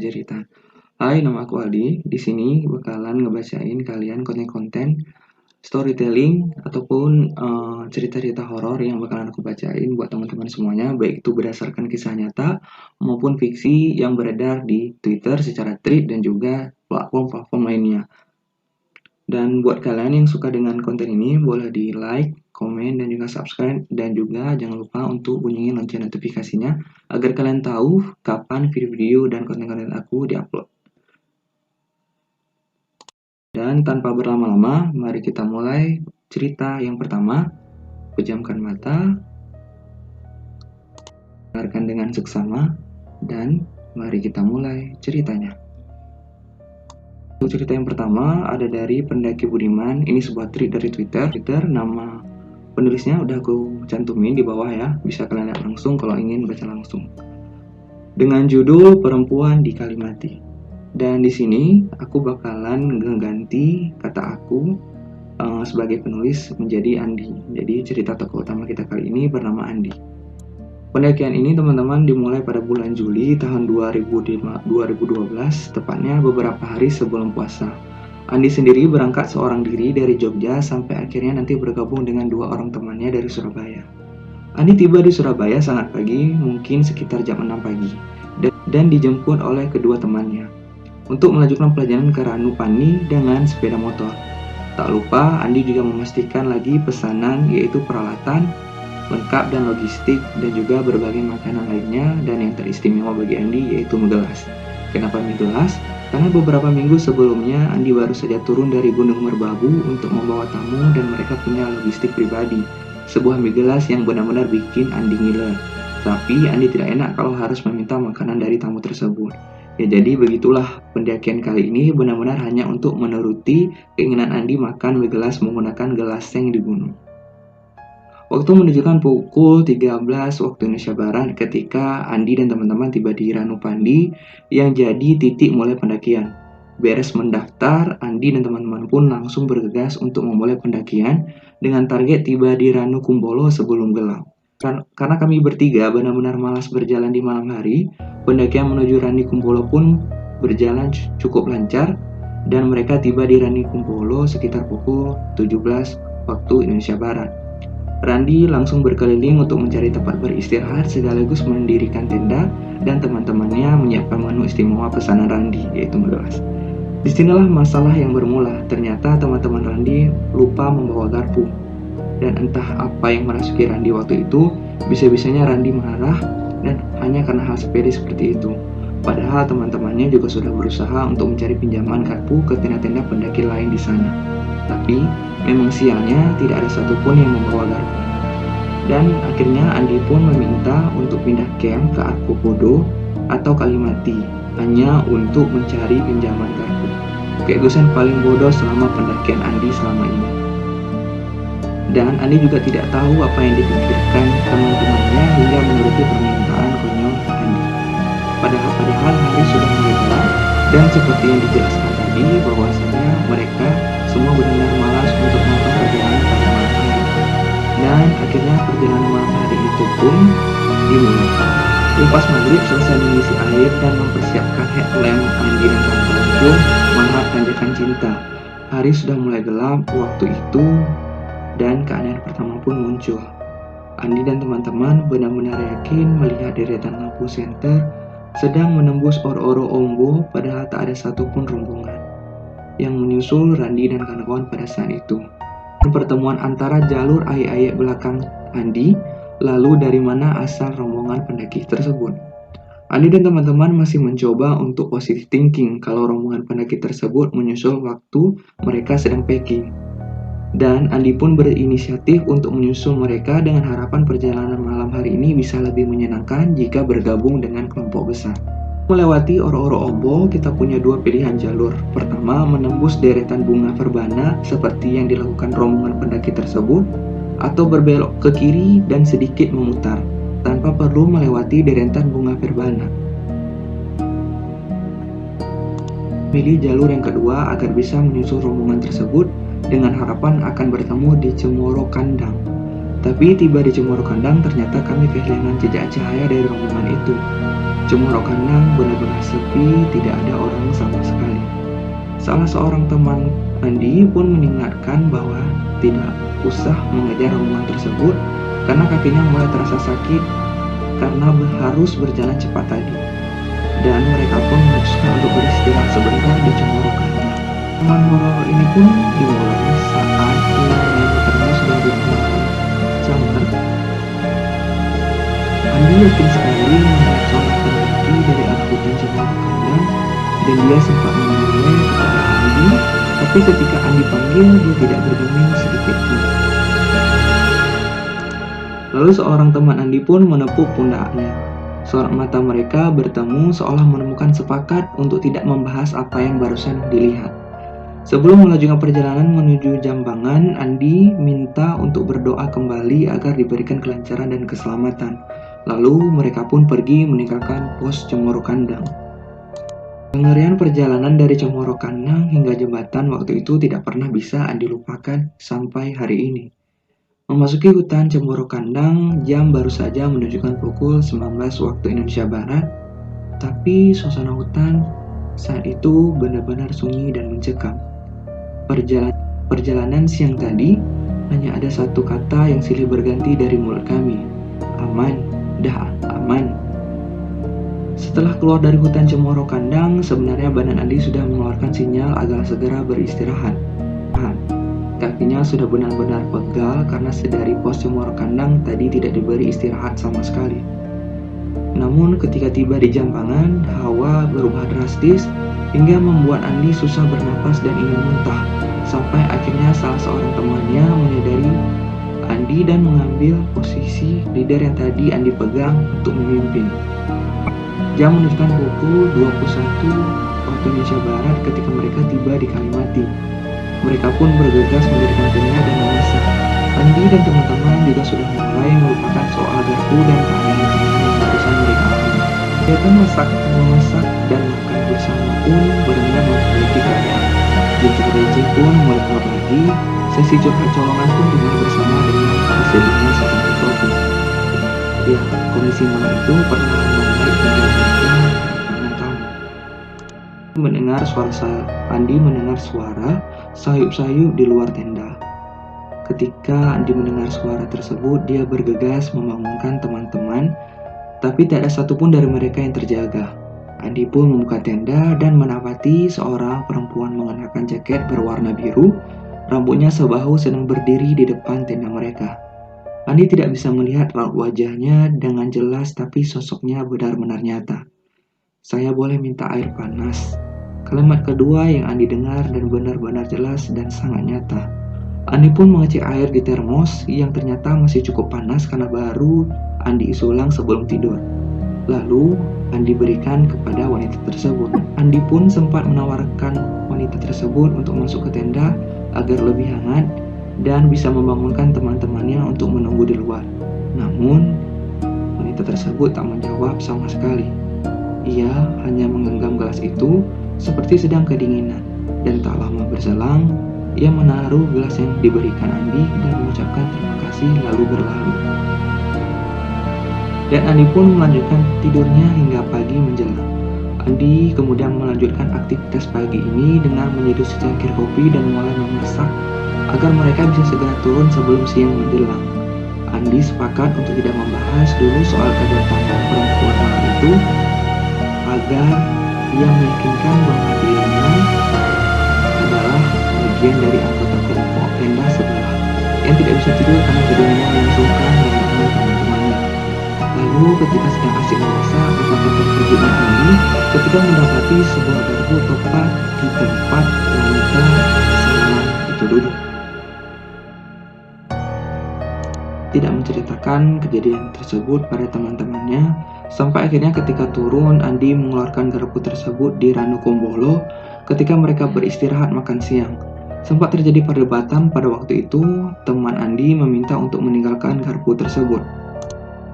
cerita. Hai, nama aku Aldi. Di sini bakalan ngebacain kalian konten-konten storytelling ataupun cerita-cerita horor yang bakalan aku bacain buat teman-teman semuanya, baik itu berdasarkan kisah nyata maupun fiksi yang beredar di Twitter secara tweet dan juga platform-platform lainnya. Dan buat kalian yang suka dengan konten ini, boleh di like, komen, dan juga subscribe. Dan juga jangan lupa untuk bunyiin lonceng notifikasinya agar kalian tahu kapan video-video dan konten-konten aku diupload. Dan tanpa berlama-lama, mari kita mulai cerita yang pertama. Pejamkan mata, dengarkan dengan seksama, dan mari kita mulai ceritanya. Untuk cerita yang pertama ada dari pendaki Budiman. Ini sebuah tweet dari Twitter. Nama penulisnya udah aku cantumin di bawah ya. Bisa kalian lihat langsung kalau ingin baca langsung. Dengan judul Perempuan di Kalimati. Dan di sini aku bakalan mengganti kata aku sebagai penulis menjadi Andi. Jadi cerita tokoh utama kita kali ini bernama Andi. Pendakian ini teman-teman dimulai pada bulan Juli tahun 2012, tepatnya beberapa hari sebelum puasa. Andi sendiri berangkat seorang diri dari Jogja sampai akhirnya nanti bergabung dengan 2 orang temannya dari Surabaya. Andi tiba di Surabaya sangat pagi, mungkin sekitar jam 6 pagi, dan dijemput oleh kedua temannya untuk melanjutkan perjalanan ke Ranupani dengan sepeda motor. Tak lupa, Andi juga memastikan lagi pesanan, yaitu peralatan lengkap dan logistik, dan juga berbagai makanan lainnya. Dan yang teristimewa bagi Andi yaitu mie gelas. Kenapa mie gelas? Karena beberapa minggu sebelumnya Andi baru saja turun dari Gunung Merbabu untuk membawa tamu dan mereka punya logistik pribadi. Sebuah mie gelas yang benar-benar bikin Andi ngiler. Tapi Andi tidak enak kalau harus meminta makanan dari tamu tersebut. Ya jadi begitulah, pendakian kali ini benar-benar hanya untuk menuruti keinginan Andi makan mie gelas menggunakan gelas seng di gunung. Waktu menunjukkan pukul 13 waktu Indonesia Barat ketika Andi dan teman-teman tiba di Ranupani yang jadi titik mulai pendakian. Beres mendaftar, Andi dan teman-teman pun langsung bergegas untuk memulai pendakian dengan target tiba di Ranu Kumbolo sebelum gelap. Karena kami bertiga benar-benar malas berjalan di malam hari, pendakian menuju Ranu Kumbolo pun berjalan cukup lancar dan mereka tiba di Ranu Kumbolo sekitar pukul 17 waktu Indonesia Barat. Randi langsung berkeliling untuk mencari tempat beristirahat sekaligus mendirikan tenda dan teman-temannya menyiapkan menu istimewa pesanan Randi, yaitu mie gelas. Disinilah masalah yang bermula. Ternyata teman-teman Randi lupa membawa garpu. Dan entah apa yang merasuki Randi waktu itu, bisa-bisanya Randi marah dan hanya karena hal sepele seperti itu. Padahal teman-temannya juga sudah berusaha untuk mencari pinjaman garpu ke tenda-tenda pendaki lain di sana. Tapi memang sialnya tidak ada satupun yang membawa garpu. Dan akhirnya Andi pun meminta untuk pindah camp ke Arkopodo atau Kalimati hanya untuk mencari pinjaman garpu. Keegoisan paling bodoh selama pendakian Andi selama ini. Dan Andi juga tidak tahu apa yang dipikirkan teman-temannya hingga menuruti permintaan konyol Andi. Padahal hari sudah mulai gelap dan seperti yang dijelaskan tadi bahwasanya mereka semua benar-benar malas untuk melakukan perjalanan pada malam hari. Dan akhirnya perjalanan malam hari itu pun dimulai. Lepas maghrib selesai mengisi air dan mempersiapkan headlamp, Andi dan kawan-kawan pun melihat tanjakan cinta. Hari sudah mulai gelap waktu itu dan keadaan pertama pun muncul. Andi dan teman-teman benar-benar yakin melihat deretan lampu senter sedang menembus Oro-Oro Ombo, padahal tak ada satupun rombongan yang menyusul Randi dan kawan-kawan pada saat itu. Pertemuan antara jalur aik-aik belakang Andi, lalu dari mana asal rombongan pendaki tersebut. Andi dan teman-teman masih mencoba untuk positive thinking kalau rombongan pendaki tersebut menyusul waktu mereka sedang packing. Dan Andi pun berinisiatif untuk menyusul mereka dengan harapan perjalanan malam hari ini bisa lebih menyenangkan jika bergabung dengan kelompok besar. Melewati Oro-Oro Ombo, kita punya 2 pilihan jalur. Pertama, menembus deretan bunga verbana seperti yang dilakukan rombongan pendaki tersebut, atau berbelok ke kiri dan sedikit memutar, tanpa perlu melewati deretan bunga verbana. Pilih jalur yang kedua agar bisa menyusul rombongan tersebut dengan harapan akan bertemu di Cemoro Kandang. Tapi tiba di Cemoro Kandang, ternyata kami kehilangan jejak cahaya dari rombongan itu. Cemoro Kandang benar-benar sepi, tidak ada orang sama sekali. Salah seorang teman Andi pun mengingatkan bahwa tidak usah mengejar rombongan tersebut karena kakinya mulai terasa sakit karena harus berjalan cepat tadi. Dan mereka pun memutuskan untuk beristirahat sebentar di Cemoro Kandang. Teman horor ini pun dimulai saat nyanyi termos dan dimulai camar. Andi yakin sekali melihat seorang pendaki dari arah hutan Cemoro Kandang dan dia sempat memulai kepada Andi, tapi ketika Andi panggil dia tidak bergeming sedikit pun. Lalu seorang teman Andi pun menepuk pundaknya. Sorot mata mereka bertemu seolah menemukan sepakat untuk tidak membahas apa yang barusan dilihat. Sebelum melanjutkan perjalanan menuju Jambangan, Andi minta untuk berdoa kembali agar diberikan kelancaran dan keselamatan. Lalu mereka pun pergi meninggalkan pos Cemoro Kandang. Kengerian perjalanan dari Cemoro Kandang hingga jembatan waktu itu tidak pernah bisa Andi lupakan sampai hari ini. Memasuki hutan Cemoro Kandang, jam baru saja menunjukkan pukul 19 waktu Indonesia Barat, tapi suasana hutan saat itu benar-benar sunyi dan mencekam. Perjalanan siang tadi hanya ada satu kata yang silih berganti dari mulut kami. Aman, dah aman. Setelah keluar dari hutan Cemoro Kandang, sebenarnya badan Andi sudah mengeluarkan sinyal agar segera beristirahat. Kakinya sudah benar-benar pegal karena sedari pos Cemoro Kandang tadi tidak diberi istirahat sama sekali. Namun ketika tiba di Jambangan, hawa berubah drastis hingga membuat Andi susah bernapas dan ingin muntah. Sampai akhirnya salah seorang temannya menyadari Andi dan mengambil posisi leader yang tadi Andi pegang untuk memimpin. Jam menunjukkan pukul 21 waktu Indonesia Barat ketika mereka tiba di Kalimati. Mereka pun bergegas mendirikan tenda dan memasak. Andi dan teman-teman juga sudah mulai melupakan soal garpu dan keanehan yang barusan mereka alami. Kegiatan memasak dan makan bersama pun benar-benar memperbaiki keadaan. Jejer-jejer pun mulai keluar lagi. Sesi curhat colongan pun dimulai bersama dengan disediakannya secangkir kopi. Ya, kondisi malam itu pernah memulai kegiatan tamu. Andi mendengar suara sayup-sayup di luar tenda. Ketika Andi mendengar suara tersebut, dia bergegas membangunkan teman-teman, tapi tak ada satupun dari mereka yang terjaga. Andi pun membuka tenda dan mendapati seorang perempuan mengenakan jaket berwarna biru, rambutnya sebahu sedang berdiri di depan tenda mereka. Andi tidak bisa melihat raut wajahnya dengan jelas, tapi sosoknya benar-benar nyata. Saya boleh minta air panas? Kalimat kedua yang Andi dengar dan benar-benar jelas dan sangat nyata. Andi pun mengecek air di termos yang ternyata masih cukup panas karena baru Andi isi ulang sebelum tidur. Lalu Andi berikan kepada wanita tersebut. Andi pun sempat menawarkan wanita tersebut untuk masuk ke tenda agar lebih hangat dan bisa membangunkan teman-temannya untuk menunggu di luar. Namun wanita tersebut tak menjawab sama sekali. Ia hanya menggenggam gelas itu seperti sedang kedinginan, dan tak lama berselang, ia menaruh gelas yang diberikan Andi dan mengucapkan terima kasih lalu berlalu. Dan Andi pun melanjutkan tidurnya hingga pagi menjelang. Andi kemudian melanjutkan aktivitas pagi ini dengan menyeduh secangkir kopi dan mulai memasak agar mereka bisa segera turun sebelum siang menjelang. Andi sepakat untuk tidak membahas dulu soal kedatangan perempuan malam itu agar ia meyakinkan bahwa dirinya adalah bagian dari anggota kelompok tenda sebelah yang tidak bisa tidur karena kedinginan yang sungkan membangun teman-temannya. Lalu ketika sedang asik memasak, betapa terkejutnya Andi ketika mendapati sebuah garpu tepat di tempat wanita salam itu duduk. Tidak menceritakan kejadian tersebut pada teman-temannya, sampai akhirnya ketika turun, Andi mengeluarkan garpu tersebut di Ranu Kumbolo ketika mereka beristirahat makan siang. Sempat terjadi perdebatan pada waktu itu, teman Andi meminta untuk meninggalkan garpu tersebut.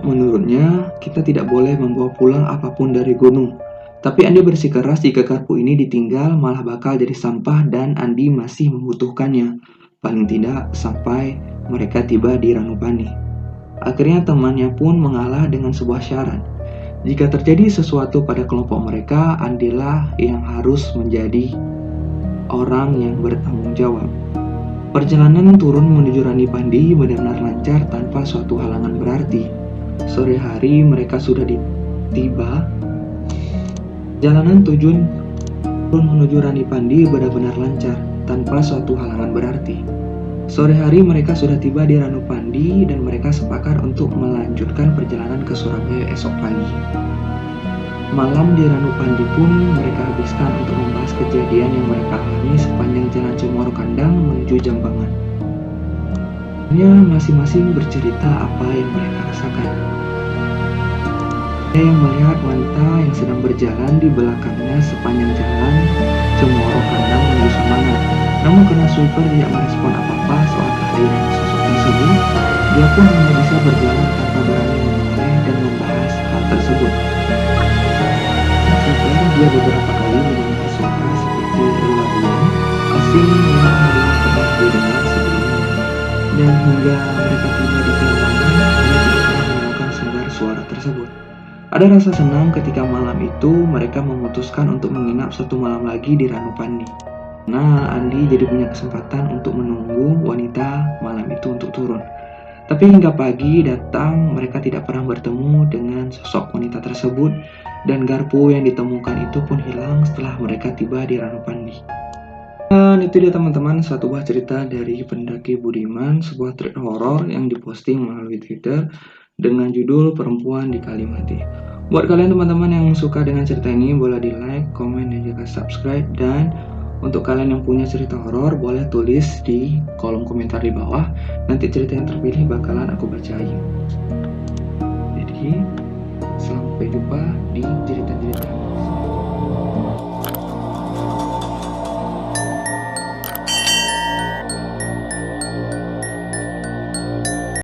Menurutnya, kita tidak boleh membawa pulang apapun dari gunung. Tapi Andi bersikeras jika garpu ini ditinggal malah bakal jadi sampah dan Andi masih membutuhkannya. Paling tidak sampai mereka tiba di Ranupani. Akhirnya temannya pun mengalah dengan sebuah syarat. Jika terjadi sesuatu pada kelompok mereka, Andilah yang harus menjadi orang yang bertanggung jawab. Perjalanan turun menuju Ranupani benar-benar lancar tanpa suatu halangan berarti. Sore hari mereka sudah tiba. Jalanan turun menuju Ranupani benar-benar lancar tanpa suatu halangan berarti. Sore hari mereka sudah tiba di Ranupani dan mereka sepakat untuk melanjutkan perjalanan ke Surabaya esok pagi. Malam di Ranupani pun mereka habiskan untuk membahas kejadian yang mereka alami sepanjang jalan Cemoro Kandang menuju Jambangan. Masing-masing bercerita apa yang mereka rasakan. Ada yang melihat wanita yang sedang berjalan di belakangnya sepanjang jalan Cemoro Kandang menuju Samangan. Namun karena sweeper tidak merespon apa-apa soal kehadiran sosok tersebut, dia pun hanya bisa berjalan tanpa berani menoleh dan membahas hal tersebut. Sweeper dia beberapa kali mendengar suara seperti laguan asing yang belum pernah didengar sebelumnya, dan hingga mereka tiba di Jambangan, dia tidak pernah menemukan sumber suara tersebut. Ada rasa senang ketika malam itu mereka memutuskan untuk menginap satu malam lagi di Ranupani. Nah, Andi jadi punya kesempatan untuk menunggu wanita malam itu untuk turun. Tapi hingga pagi datang, mereka tidak pernah bertemu dengan sosok wanita tersebut, dan garpu yang ditemukan itu pun hilang setelah mereka tiba di Ranupani. Dan itu dia teman-teman, satu buah cerita dari pendaki Budiman, sebuah thread horor yang diposting melalui Twitter dengan judul Perempuan di Kalimati. Buat kalian teman-teman yang suka dengan cerita ini, boleh di like, komen, dan juga subscribe. Dan untuk kalian yang punya cerita horor, boleh tulis di kolom komentar di bawah. Nanti cerita yang terpilih bakalan aku bacain. Jadi, sampai jumpa di cerita-cerita